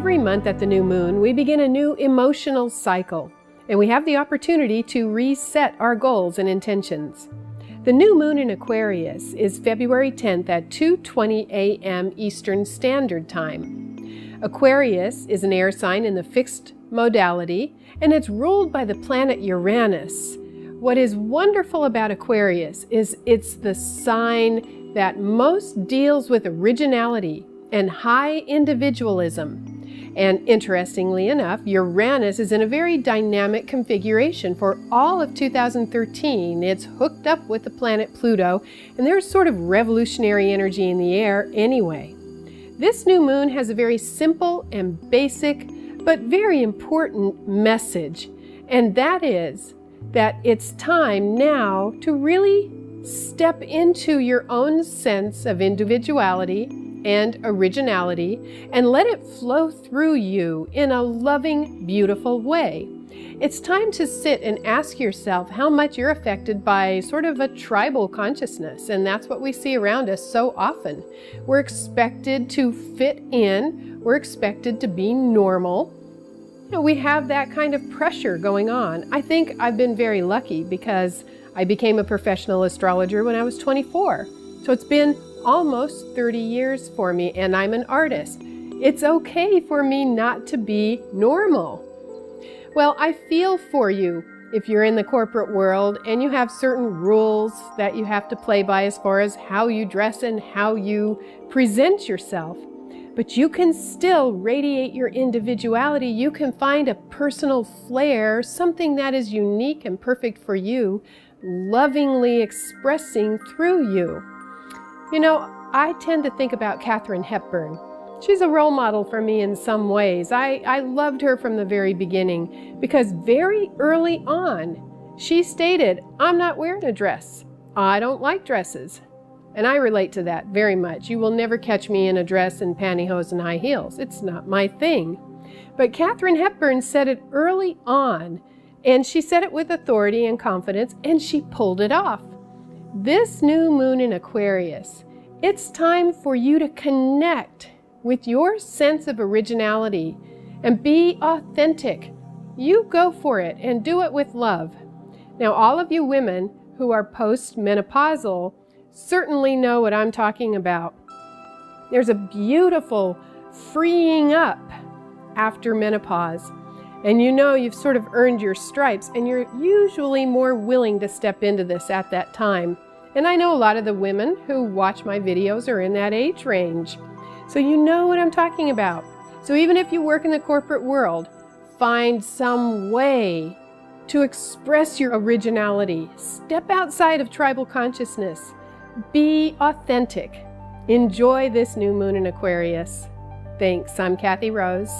Every month at the new moon, we begin a new emotional cycle, and we have the opportunity to reset our goals and intentions. The new moon in Aquarius is February 10th at 2:20 a.m. Eastern Standard Time. Aquarius is an air sign in the fixed modality, and it's ruled by the planet Uranus. What is wonderful about Aquarius is it's the sign that most deals with originality and high individualism. And interestingly enough, Uranus is in a very dynamic configuration for all of 2013. It's hooked up with the planet Pluto, and there's sort of revolutionary energy in the air anyway. This new moon has a very simple and basic, but very important message, and that is that it's time now to really step into your own sense of individuality and originality and let it flow through you in a loving, beautiful way. It's time to sit and ask yourself how much you're affected by sort of a tribal consciousness, and that's what we see around us so often. We're expected to fit in, we're expected to be normal. We have that kind of pressure going on. I think I've been very lucky because I became a professional astrologer when I was 24. So it's been almost 30 years for me, and I'm an artist. It's okay for me not to be normal. Well, I feel for you if you're in the corporate world and you have certain rules that you have to play by as far as how you dress and how you present yourself. But you can still radiate your individuality. You can find a personal flair, something that is unique and perfect for you, lovingly expressing through you. You know, I tend to think about Katharine Hepburn. She's a role model for me in some ways. I loved her from the very beginning because very early on, she stated, "I'm not wearing a dress. I don't like dresses." And I relate to that very much. You will never catch me in a dress and pantyhose and high heels. It's not my thing. But Katharine Hepburn said it early on, and she said it with authority and confidence, and she pulled it off. This new moon in Aquarius, it's time for you to connect with your sense of originality and be authentic. You go for it and do it with love. Now, all of you women who are post-menopausal certainly know what I'm talking about. There's a beautiful freeing up after menopause. And you know you've sort of earned your stripes, and you're usually more willing to step into this at that time. And I know a lot of the women who watch my videos are in that age range. So you know what I'm talking about. So even if you work in the corporate world, find some way to express your originality. Step outside of tribal consciousness. Be authentic. Enjoy this new moon in Aquarius. Thanks. I'm Kathy Rose.